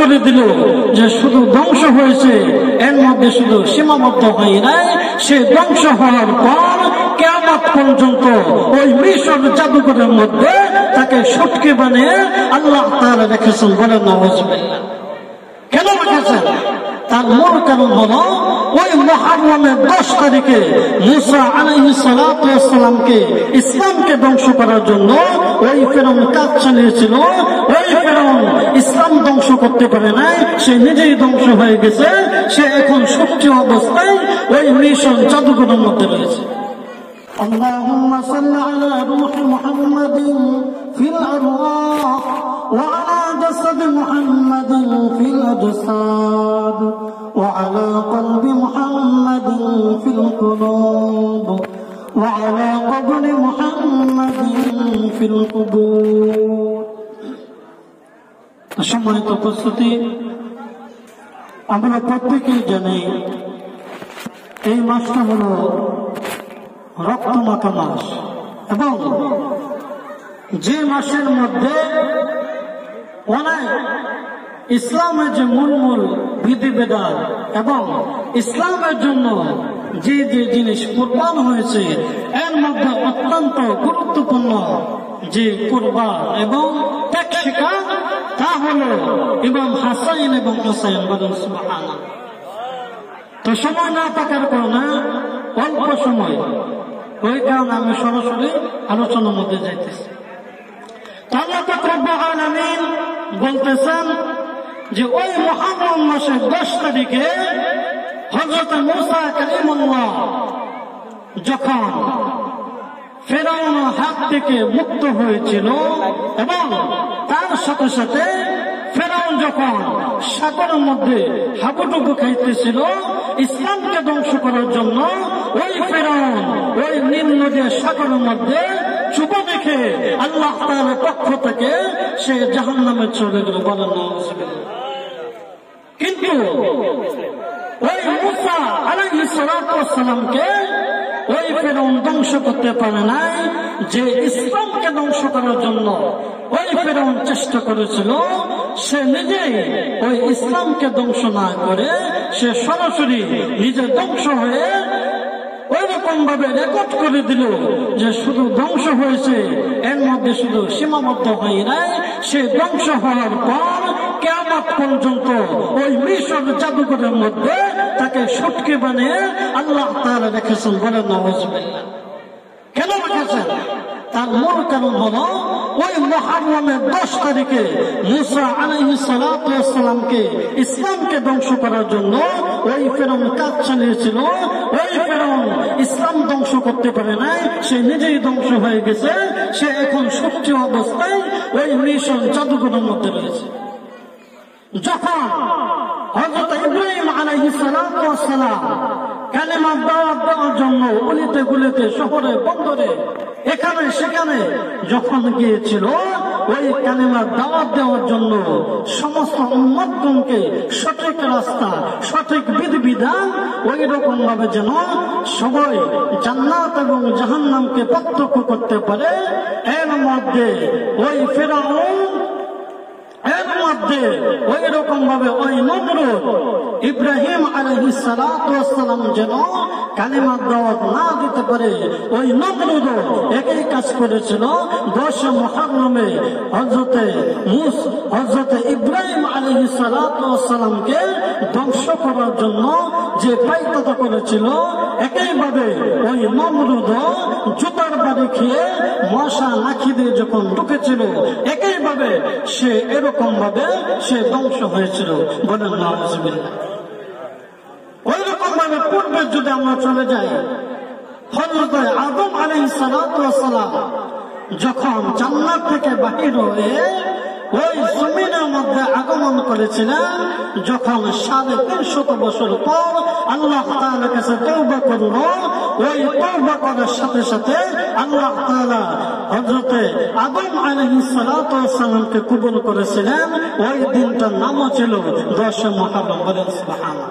করে দিল যে শুধু ধ্বংস হয়েছে, এর মধ্যে শুধু সীমাবদ্ধ হয় নাই, সে ধ্বংস হওয়ার পর কিয়ামত পর্যন্ত ওই মিশর জাদুঘরের মধ্যে তাকে সুটকে বানিয়ে আল্লাহ তাআলা রেখেছেন। বলেন নাউজুবিল্লাহ। কেন রেখেছেন? তার মূল কারণ হলো ওই মুহররমের 10 তারিখে মুসা আলাইহিস সালাতু ওয়াস সালামকে ইসলামকে ধ্বংস করার জন্য ওই ফেরাউন কাজ চালিয়েছিল। ওই ফেরাউন ইসলাম ধ্বংস করতে পারে নাই, সে নিজেই ধ্বংস হয়ে গেছে। সে এখন সত্যি অবস্থায় ওই মিশর জাদুঘরের মধ্যে রয়েছে। اللهم صل على روح محمد في الأرواح وعلى جسد محمد في الأجساد وعلى قلب محمد في القلوب وعلى قبر محمد في القبور। সম্মানিত উপস্থিতি, আমরা প্রত্যেকেই জানি এই মাসটা হলো রক্তমাখা মাস, এবং যে মাসের মধ্যে অনেক ইসলামের যে মূল মূল বিধিবিধান এবং ইসলামের জন্য যে যে জিনিস কুরবান হয়েছে, এর মধ্যে অত্যন্ত গুরুত্বপূর্ণ যে কুরবান এবং ত্যাগ শিক্ষা, তা হলো ইমাম হাসান এবং হুসাইন। বলেন সুবহানাল্লাহ। তো সময় না থাকার কারণে অল্প সময়, ওই কারণে আমি সরাসরি আলোচনার মধ্যে যাইতেছি। আল্লাহ পাক রব্বুল আলামিন বলতেছেন যে ওই মুহররম মাসের 10 তারিখে হযরত মুসা কালিমুল্লাহ যখন ফেরাউনের হাত থেকে মুক্ত হয়েছিল, এবং তার সাথে সাথে ফেরাউন যখন সাগরের মধ্যে হাবুডুবু খাইতেছিল ইসলামকে ধ্বংস করার জন্য, ওই ফেরাউন ওই নীল নদীর সাগরের মধ্যে চুপো দেখে আল্লাহ তাআলার পক্ষ থেকে সে জাহান্নামে চলে গেল। বলেন নাউজুবিল্লাহ। কিন্তু ওই মুসা আলাইহিস সালাতু ওয়াস সালামকে ওই ফেরাউন ধ্বংস করতে পারে নাই। যে ইসলামকে ধ্বংস করার জন্য ওই ফেরাউন চেষ্টা করেছিল, সে নিজেই ওই ইসলামকে ধ্বংস না করে সে সরাসরি নিজে ধ্বংস হয়ে ওই রকম ভাবে রেকর্ড করে দিল যে শুধু ধ্বংস হয়েছে, এর মধ্যে শুধু সীমাবদ্ধ হয় নাই, সে ধ্বংস হওয়ার পর কিয়ামত পর্যন্ত ওই মিশর জাদুঘরের মধ্যে তাকে সুটকে বানিয়ে আল্লাহ তাআলা রেখেছেন। বলেন নাউজুবিল্লাহ। কেন রেখেছেন? তার মূল কারণ হলো ওই মুহররমের 10 তারিখে মুসা আলাইহিস সালাতু ওয়াস সালামকে ইসলামকে ধ্বংস করার জন্য ওই ফেরাউন কাজ চালিয়েছিল। ওই ফেরাউন ইসলাম ধ্বংস করতে পারে নাই, সে নিজেই ধ্বংস হয়ে গেছে। সে এখন সত্যি অবস্থায় ওই মিশর জাদুঘরের মধ্যে রয়েছে। যখন হযরত ইব্রাহিম আলাইহিস সালাতু ওয়াস সালাম কালেমা দাওয়াত দেওয়ার জন্য অলিতে গলিতে শহরে বন্দরে এখানে সেখানে যখন গিয়েছিল, ওই কালেমা দাওয়াত দেওয়ার জন্য সমস্ত উম্মতগণকে সঠিক রাস্তা, সঠিক বিধিবিধান, ওই রকম ভাবে যেন সবাই জান্নাত এবং জাহান্নামকে পার্থক্য করতে পারে, এর মধ্যে ওই ফেরাউন, এর মধ্যে ওই রকম ভাবে ওই নমরুদ ইব্রাহিম আলাইহিস সালাতু ওয়াস সালাম যেন কালিমার দাওয়াত না দিতে পারে, ওই নমরুদ একই কাজ করেছিল। 10 মুহররমে হযরত ইব্রাহিম আলাইহিস সালাতু ওয়াস সালামকে ধ্বংস করার জন্য যে পায়তারা করেছিল, একইভাবে ওই নমরুদ জুতার বাড়ি খেয়ে মশা লাঠি দিয়ে যখন ঢুকেছিল, একইভাবে সে এরকম ভাবে সে ধ্বংস হয়েছিল। বলেন নাউজুবিল্লাহ। ওই রকম ভাবে পূর্বে যদি আমরা চলে যাই, হযরত আদম আলাইহিস সালাতু ওয়াস সালাম যখন জান্নাত থেকে বাহির হয়ে ওই জমিনের মধ্যে আগমন করেছিলেন, যখন 350 বছর পর আল্লাহ তাআলার কাছে তওবা করল, ওই তওবা করার সাথে সাথে আল্লাহ তাআলা হযরত আদম আলাইহিস সালাতু ওয়াস সালামকে কবুল করেছিলেন। ওই দিনটার নামও ছিল 10 মুহররম। বলেন সুবহানাল্লাহ।